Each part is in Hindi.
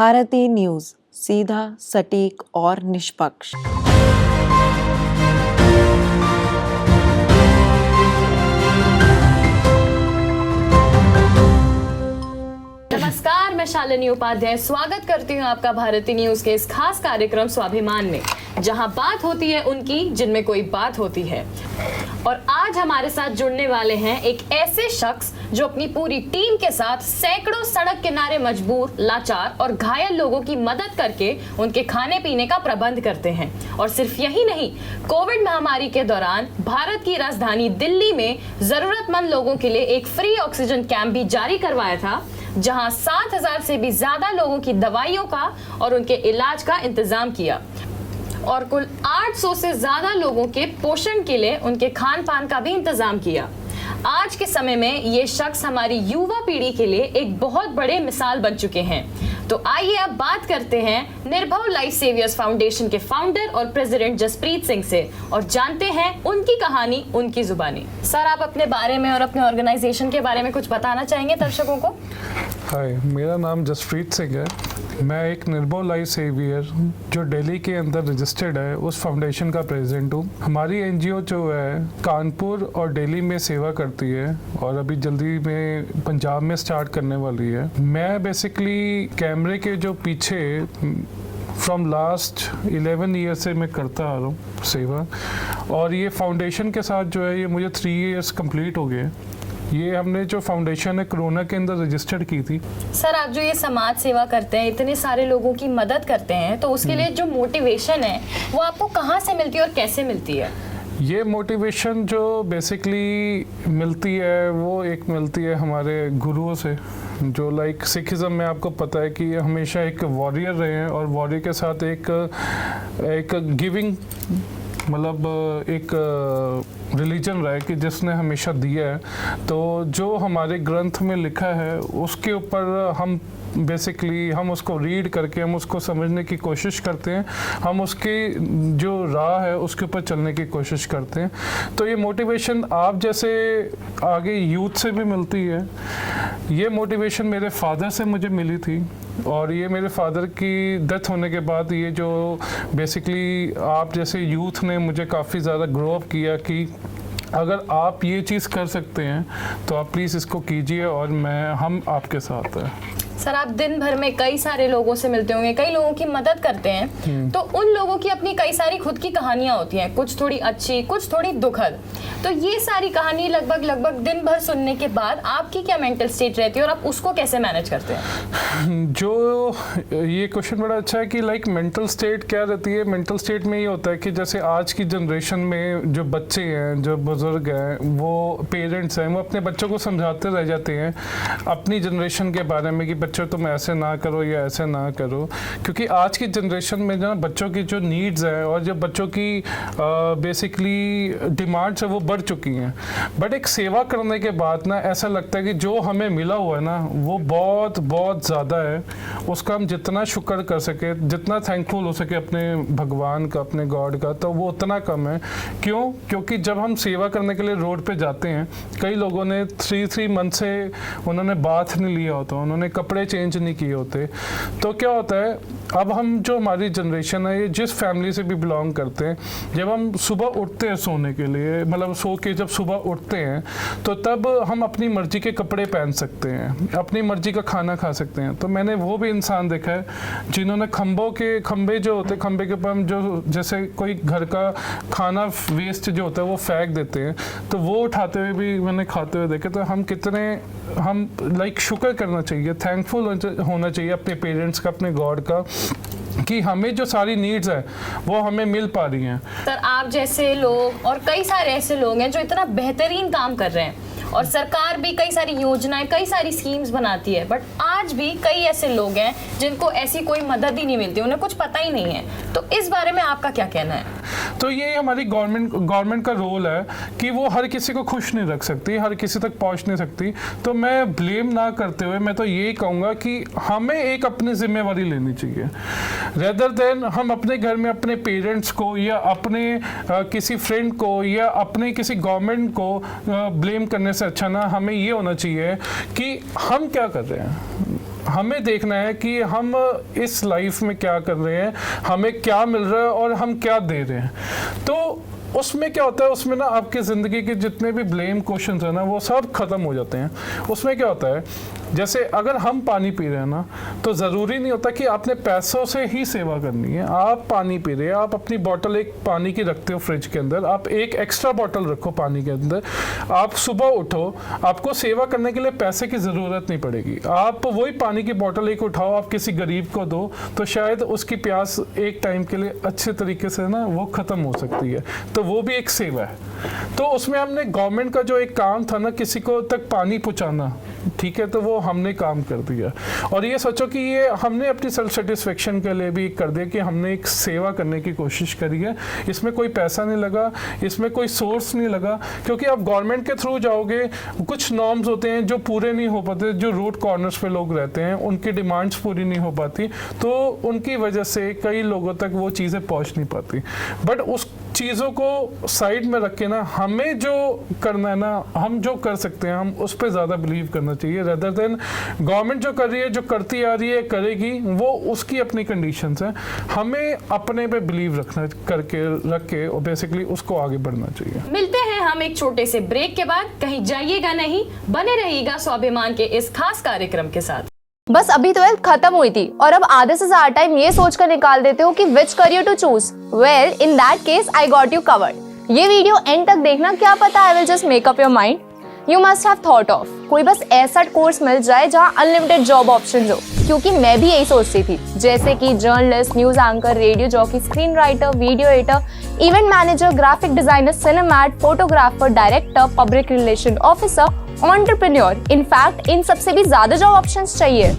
भारती न्यूज, सीधा, सटीक और निष्पक्ष। नमस्कार, मैं शालिनी उपाध्याय स्वागत करती हूँ आपका भारती न्यूज के इस खास कार्यक्रम स्वाभिमान में, जहाँ बात होती है उनकी जिनमें कोई बात होती है। और आज हमारे साथ जुड़ने वाले हैं एक ऐसे शख्स जो अपनी पूरी टीम के साथ सैकड़ों सड़क किनारे मजबूर, लाचार और घायल लोगों की मदद करके उनके खाने पीने का प्रबंध करते हैं। और सिर्फ यही नहीं, कोविड महामारी के दौरान भारत की राजधानी दिल्ली में जरूरतमंद लोगों के लिए एक फ्री ऑक्सीजन कैंप भी जारी करवाया था, जहां 7,000 से भी ज्यादा लोगों की दवाइयों का और उनके इलाज का इंतजाम किया और कुल 800 से ज्यादा लोगों के पोषण के लिए उनके खान पान का भी इंतजाम किया। आज के समय में ये शख्स हमारी युवा पीढ़ी के लिए एक बहुत बड़े मिसाल बन चुके हैं। तो आइए अब बात करते हैं निर्भव लाइफ सेवियर्स फाउंडेशन के फाउंडर और प्रेसिडेंट जसप्रीत सिंह से और जानते हैं उनकी कहानी उनकी जुबानी। सर, आप अपने बारे में और अपने ऑर्गेनाइजेशन के बारे में कुछ बताना चाहेंगे दर्शकों को? हाय, मेरा नाम जसप्रीत सिंह है। मैं एक निर्भव लाइफ सेवियर जो दिल्ली के अंदर रजिस्टर्ड है उस फाउंडेशन का प्रेसिडेंट हूँ। हमारी एनजीओ जो है कानपुर और दिल्ली में सेवा करती है और अभी जल्दी में पंजाब में स्टार्ट करने वाली है। मैं बेसिकली कैमरे के जो पीछे फ्रॉम लास्ट 11 ईयर से मैं करता आ रहा हूँ सेवा, और ये फाउंडेशन के साथ जो है ये मुझे 3 ईयर्स कंप्लीट हो गए। ये हमने जो फाउंडेशन है कोरोना के अंदर रजिस्टर्ड की थी। सर, आप जो ये समाज सेवा करते हैं, इतने सारे लोगों की मदद करते हैं, तो उसके लिए जो मोटिवेशन है वो आपको कहाँ से मिलती है और कैसे मिलती है? ये मोटिवेशन जो बेसिकली मिलती है वो एक मिलती है हमारे गुरुओं से, जो लाइक सिखिज़म में आपको पता है कि हमेशा एक वॉरियर रहे हैं और वॉरियर के साथ एक गिविंग मतलब एक रिलीजन रहा है कि जिसने हमेशा दिया है। तो जो हमारे ग्रंथ में लिखा है उसके ऊपर हम बेसिकली हम उसको रीड करके हम उसको समझने की कोशिश करते हैं, हम उसकी जो राह है उसके ऊपर चलने की कोशिश करते हैं। तो ये मोटिवेशन आप जैसे आगे यूथ से भी मिलती है। ये मोटिवेशन मेरे फादर से मुझे मिली थी और ये मेरे फादर की डेथ होने के बाद ये जो बेसिकली आप जैसे यूथ ने मुझे काफ़ी ज़्यादा ग्रो अप किया कि अगर आप ये चीज़ कर सकते हैं तो आप प्लीज़ इसको कीजिए और हम आपके साथ हैं। सर, आप दिन भर में कई सारे लोगों से मिलते होंगे, कई लोगों की मदद करते हैं, तो उन लोगों की अपनी कई सारी खुद की कहानियां होती हैं, कुछ थोड़ी अच्छी, कुछ थोड़ी दुखद। तो ये सारी कहानी लगभग दिन भर सुनने के बाद आपकी क्या मेंटल स्टेट रहती है और आप उसको कैसे मैनेज करते हैं? जो ये क्वेश्चन बड़ा अच्छा है कि लाइक मेंटल स्टेट क्या रहती है। मेंटल स्टेट में ये होता है कि जैसे आज की जनरेशन में जो बच्चे हैं, जो बुजुर्ग हैं, वो पेरेंट्स हैं, वो अपने बच्चों को समझाते रह जाते हैं अपनी जनरेशन के बारे में कि बच्चों तुम ऐसे ना करो या ऐसे ना करो, क्योंकि आज की जनरेशन में जो बच्चों की जो नीड्स हैं और जो बच्चों की बेसिकली डिमांड्स है वो बढ़ चुकी हैं। बट एक सेवा करने के बाद ना ऐसा लगता है कि जो हमें मिला हुआ है ना वो बहुत बहुत ज़्यादा है। उसका हम जितना शुक्र कर सके, जितना थैंकफुल हो सके अपने भगवान का, अपने गॉड का, तो वो उतना कम है। क्यों? क्योंकि जब हम सेवा करने के लिए रोड पे जाते हैं, कई लोगों ने 3 मंथ से उन्होंने बाथ नहीं लिया होता, उन्होंने कपड़े चेंज नहीं किए होते। तो क्या होता है, अब हम जो हमारी जनरेशन है, ये जिस फैमिली से भी बिलोंग करते हैं, जब हम सुबह उठते हैं सोने के लिए, मतलब सो के जब सुबह उठते हैं तो तब हम अपनी मर्जी के कपड़े पहन सकते हैं, अपनी मर्जी का खाना खा सकते हैं। तो मैंने वो भी इंसान देखा है जिन्होंने खंबे जो होते हैं, खंबे के ऊपर हम जो जैसे कोई घर का खाना वेस्ट जो होता है वो फेंक देते हैं, तो वो उठाते हुए भी मैंने खाते हुए देखे। तो हम लाइक शुक्र करना चाहिए, थैंकफुल होना चाहिए अपने पेरेंट्स का, अपने गॉड का, कि हमें जो सारी नीड्स है वो हमें मिल पा रही हैं। सर, आप जैसे लोग और कई सारे ऐसे लोग हैं जो इतना बेहतरीन काम कर रहे हैं और सरकार भी कई सारी योजनाएं, कई सारी स्कीम्स बनाती है, बट आज भी कई ऐसे लोग हैं जिनको ऐसी कोई मदद ही नहीं मिलती, उन्हें कुछ पता ही नहीं है। तो इस बारे में आपका क्या कहना है? तो ये हमारी गवर्नमेंट का रोल है कि वो हर किसी को खुश नहीं रख सकती, हर किसी तक पहुंच नहीं सकती। तो मैं ब्लेम ना करते हुए मैं तो यही कहूँगा कि हमें एक अपनी जिम्मेवारी लेनी चाहिए, रेदर देन हम अपने घर में अपने पेरेंट्स को या अपने किसी फ्रेंड को या अपने किसी गवर्नमेंट को ब्लेम करने से अच्छा ना हमें ये होना चाहिए कि हम क्या कर रहे हैं। हमें देखना है कि हम इस लाइफ में क्या कर रहे हैं, हमें क्या मिल रहा है और हम क्या दे रहे हैं। तो उसमें क्या होता है, उसमें ना आपकी ज़िंदगी के जितने भी ब्लेम क्वेश्चंस हैं ना वो सब खत्म हो जाते हैं। उसमें क्या होता है, जैसे अगर हम पानी पी रहे हैं ना, तो ज़रूरी नहीं होता कि आपने पैसों से ही सेवा करनी है। आप पानी पी रहे हैं, आप अपनी बॉटल एक पानी की रखते हो फ्रिज के अंदर, आप एक एक्स्ट्रा बॉटल रखो पानी के अंदर, आप सुबह उठो, आपको सेवा करने के लिए पैसे की ज़रूरत नहीं पड़ेगी। आप वही पानी की बॉटल एक उठाओ, आप किसी गरीब को दो, तो शायद उसकी प्यास एक टाइम के लिए अच्छे तरीके से ना वो ख़त्म हो सकती है। तो वो भी एक सेवा है। तो उसमें हमने गवर्नमेंट का जो एक काम था ना, किसी को तक पानी पहुँचाना, ठीक है, तो वो हमने काम कर दिया। और ये सोचो कि ये हमने अपनी सेल्फ सेटिस्फेक्शन के लिए भी कर दिया कि हमने एक सेवा करने की कोशिश करी है। इसमें कोई पैसा नहीं लगा, इसमें कोई सोर्स नहीं लगा, क्योंकि आप गवर्नमेंट के थ्रू जाओगे, कुछ नॉर्म्स होते हैं जो पूरे नहीं हो पाते, जो रोड कॉर्नर्स पे लोग रहते हैं उनकी डिमांड्स पूरी नहीं हो पाती, तो उनकी वजह से कई लोगों तक वो चीज़ें पहुँच नहीं पाती। बट उस चीज़ों को साइड में रख के ना, हमें जो करना है ना, हम जो कर सकते हैं, हम उस पर ज़्यादा बिलीव करना चाहिए, रेदर देन गवर्नमेंट जो कर रही है, जो करती आ रही है, करेगी, वो उसकी अपनी कंडीशंस हैं। हमें अपने पे बिलीव रखना रख के और बेसिकली उसको आगे बढ़ना चाहिए। मिलते हैं हम एक छोटे से ब्रेक के बाद, कहीं जाइएगा नहीं, बने रहिएगा स्वाभिमान के इस खास कार्यक्रम के साथ। बस अभी 12th खत्म हुई थी और अब आधे से ज्यादा टाइम ये सोचकर निकाल देते हो कि which career to choose. Well, in that case I got you covered. ये वीडियो एंड तक देखना, क्या पता I will just make up your mind. You must have thought of कोई बस ऐसा कोर्स मिल जाए जहाँ अनलिमिटेड जॉब ऑप्शंस हो, क्योंकि मैं भी यही सोचती थी, जैसे कि journalist, news anchor, radio jockey, screen writer, video editor, event manager, graphic designer, सिनेमैट, photographer, director, public relation officer, entrepreneur. In fact इन सबसे भी ज्यादा जॉब ऑप्शंस चाहिए।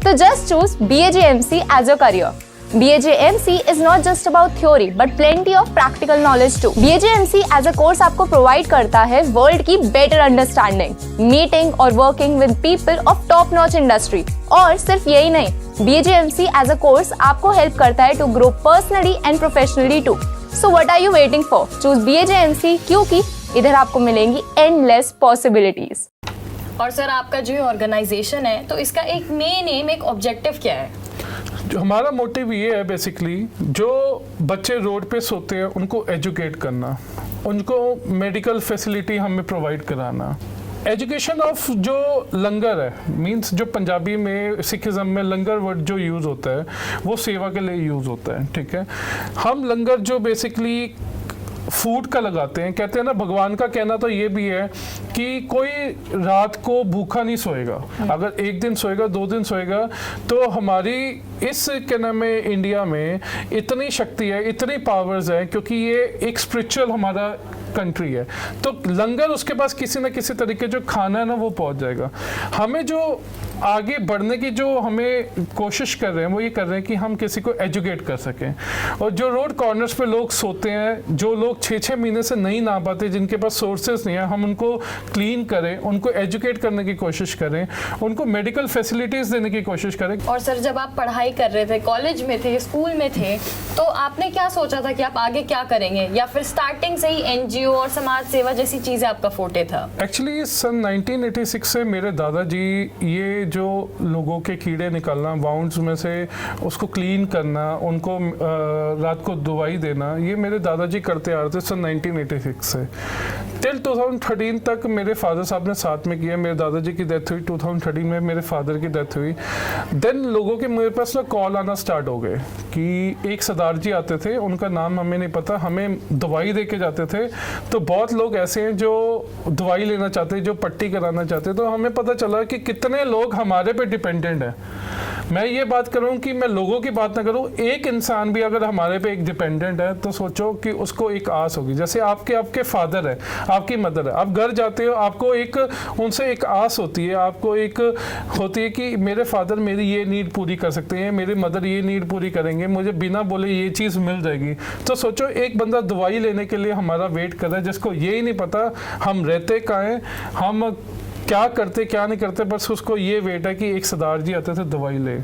तो just choose BAJMC as your career. BAJMC is not just about theory but plenty of practical knowledge too. BAJMC as a course आपको provide करता है वर्ल्ड की better understanding, meeting और working with people of top notch industry। और सिर्फ यही नहीं, BAJMC as a course आपको help करता है to grow personally and professionally too. So what are you waiting for? Choose BAJMC, क्योंकि इधर आपको मिलेंगी endless possibilities। और सर, आपका जो ऑर्गेनाइजेशन है, तो इसका एक मेन एम, एक ऑब्जेक्टिव क्या है? जो हमारा मोटिव ये है बेसिकली, जो बच्चे रोड पे सोते हैं उनको एजुकेट करना, उनको मेडिकल फैसिलिटी हमें प्रोवाइड कराना। एजुकेशन ऑफ जो लंगर है, मींस जो पंजाबी में सिखिज्म में लंगर वर्ड जो यूज़ होता है वो सेवा के लिए यूज़ होता है, ठीक है। हम लंगर जो बेसिकली फूड का लगाते हैं, कहते हैं ना, भगवान का कहना तो ये भी है कि कोई रात को भूखा नहीं सोएगा। अगर एक दिन सोएगा, 2 दिन सोएगा, तो हमारी इस क्या नाम है इंडिया में इतनी शक्ति है, इतनी पावर्स है, क्योंकि ये एक स्पिरिचुअल हमारा कंट्री है। तो लंगर उसके पास किसी न किसी तरीके जो खाना है ना वो पहुंच जाएगा। हमें जो आगे बढ़ने की जो हमें कोशिश कर रहे हैं वो ये कर रहे हैं कि हम किसी को एजुकेट कर सकें। और जो रोड कॉर्नर्स पे लोग सोते हैं, जो लोग 6-6 महीने से नहीं नहा पाते, जिनके पास सोर्सेज नहीं है, हम उनको क्लीन करें, उनको एजुकेट करने की कोशिश करें, उनको मेडिकल फैसिलिटीज़ देने की कोशिश करें। और सर, जब आप पढ़ाई कर रहे थे, कॉलेज में थे, स्कूल में थे, तो आपने क्या सोचा था कि आप आगे क्या करेंगे, या फिर स्टार्टिंग से ही NGO और समाज सेवा जैसी चीज़ें आपका फोटे था? एक्चुअली सन 1986 से मेरे दादाजी ये जो लोगों के कीड़े निकालना, वाउंड्स में से उसको क्लीन करना, उनको रात को दवाई देना, ये मेरे दादाजी करते आ रहे थे सन 1986 से। टिल 2013 तक मेरे फादर साहब ने साथ में किया। मेरे दादाजी की डेथ हुई 2013 में, मेरे फादर की डेथ हुई। देन लोगों के मेरे पास ना कॉल आना स्टार्ट हो गए कि एक सरदार जी आते थे, उनका नाम हमें नहीं पता, हमें दवाई दे के जाते थे। तो बहुत लोग ऐसे हैं जो दवाई लेना चाहते हैं, जो पट्टी कराना चाहते हैं। तो हमें पता चला कि कितने लोग हमारे पे डिपेंडेंट हैं। मैं ये बात करूं कि मैं लोगों की बात ना करूं, एक इंसान भी अगर हमारे पे एक डिपेंडेंट है तो सोचो कि उसको एक आस होगी। जैसे आपके फादर है, आपकी मदर है, आप घर जाते हो, आपको एक उनसे एक आस होती है, आपको एक होती है कि मेरे फादर मेरी ये नीड पूरी कर सकते हैं, मेरे मदर ये नीड पूरी करेंगे, मुझे बिना बोले ये चीज़ मिल जाएगी। तो सोचो एक बंदा दवाई लेने के लिए हमारा वेट कर रहा है, जिसको ये ही नहीं पता हम रहते कहाँ हैं, हम क्या करते क्या नहीं करते, बस उसको ये वेट है कि एक सरदार जी आते थे दवाई ले।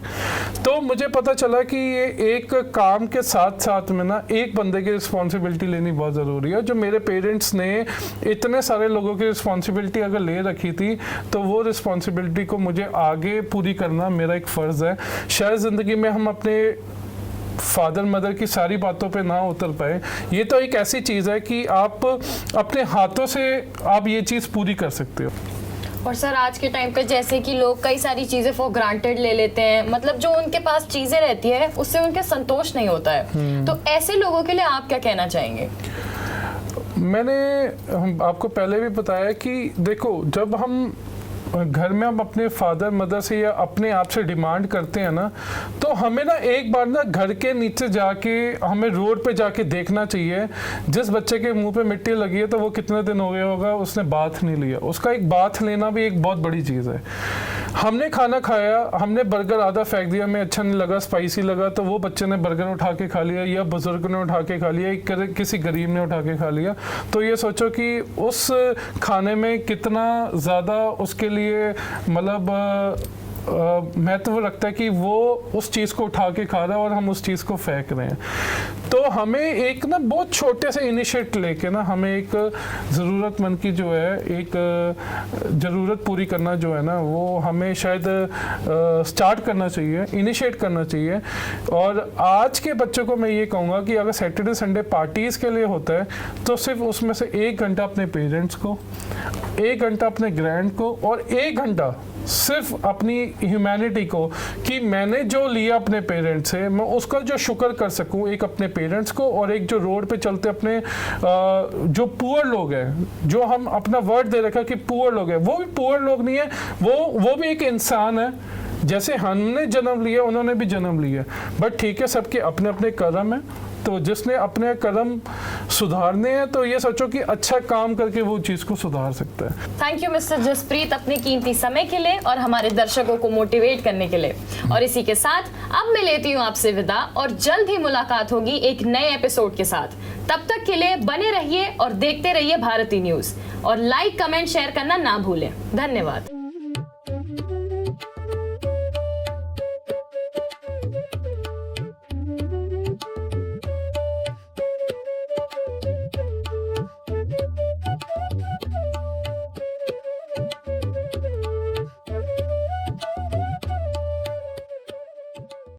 तो मुझे पता चला कि ये एक काम के साथ साथ में ना एक बंदे की रिस्पॉन्सिबिलिटी लेनी बहुत ज़रूरी है। जो मेरे पेरेंट्स ने इतने सारे लोगों की रिस्पॉन्सिबिलिटी अगर ले रखी थी, तो वो रिस्पॉन्सिबिलिटी को मुझे आगे पूरी करना मेरा एक फ़र्ज़ है। शायद ज़िंदगी में हम अपने फादर मदर की सारी बातों पे ना उतर पाए, ये तो एक ऐसी चीज़ है कि आप अपने हाथों से आप ये चीज़ पूरी कर सकते हो। और सर आज के टाइम पे जैसे कि लोग कई सारी चीजें फॉर ग्रांटेड ले लेते हैं, मतलब जो उनके पास चीजें रहती है उससे उनके संतोष नहीं होता है, तो ऐसे लोगों के लिए आप क्या कहना चाहेंगे? मैंने आपको पहले भी बताया कि देखो, जब हम घर में हम अपने फादर मदर से या अपने आप से डिमांड करते हैं ना, तो हमें ना एक बार ना घर के नीचे जाके हमें रोड पे जाके देखना चाहिए। जिस बच्चे के मुंह पे मिट्टी लगी है तो वो कितने दिन हो गया होगा उसने बाथ नहीं लिया, उसका एक बाथ लेना भी एक बहुत बड़ी चीज़ है। हमने खाना खाया, हमने बर्गर आधा फेंक दिया, हमें अच्छा नहीं लगा, स्पाइसी लगा, तो वो बच्चे ने बर्गर उठा के खा लिया या बुजुर्ग ने उठा के खा लिया, किसी गरीब ने उठा के खा लिया। तो ये सोचो कि उस खाने में कितना ज़्यादा उसके लिए मतलब महत्व रखता है कि वो उस चीज़ को उठा के खा रहा है और हम उस चीज़ को फेंक रहे हैं। तो हमें एक ना बहुत छोटे से इनिशिएट लेके ना हमें एक ज़रूरतमंद की जो है एक ज़रूरत पूरी करना जो है ना, वो हमें शायद स्टार्ट करना चाहिए, इनिशिएट करना चाहिए। और आज के बच्चों को मैं ये कहूँगा कि अगर सैटरडे संडे पार्टीज़ के लिए होता है तो सिर्फ उसमें से 1 घंटा अपने पेरेंट्स को, 1 घंटा अपने ग्रैंड को और 1 घंटा सिर्फ अपनी ह्यूमैनिटी को, कि मैंने जो लिया अपने पेरेंट्स से मैं उसका जो शुक्र कर सकूं, एक अपने पेरेंट्स को और एक जो रोड पे चलते अपने जो पुअर लोग हैं, जो हम अपना वर्ड दे रखा है कि पुअर लोग हैं, वो भी पुअर लोग नहीं है, वो भी एक इंसान है। जैसे हमने जन्म लिया उन्होंने भी जन्म लिया, बट ठीक है, सबके अपने अपने कर्म है। तो जिसने अपने कर्म सुधारने हैं तो ये सोचो कि अच्छा काम करके वो चीज़ को सुधार सकता है। थैंक यू मिस्टर जसप्रीत अपने कीमती समय के लिए और हमारे दर्शकों को मोटिवेट करने के लिए। और इसी के साथ अब मैं लेती हूँ आपसे विदा और जल्द ही मुलाकात होगी एक नए एपिसोड के साथ। तब तक के लिए बने रहिए और देखते रहिए भारती न्यूज़ और लाइक कमेंट शेयर करना ना भूलें। धन्यवाद।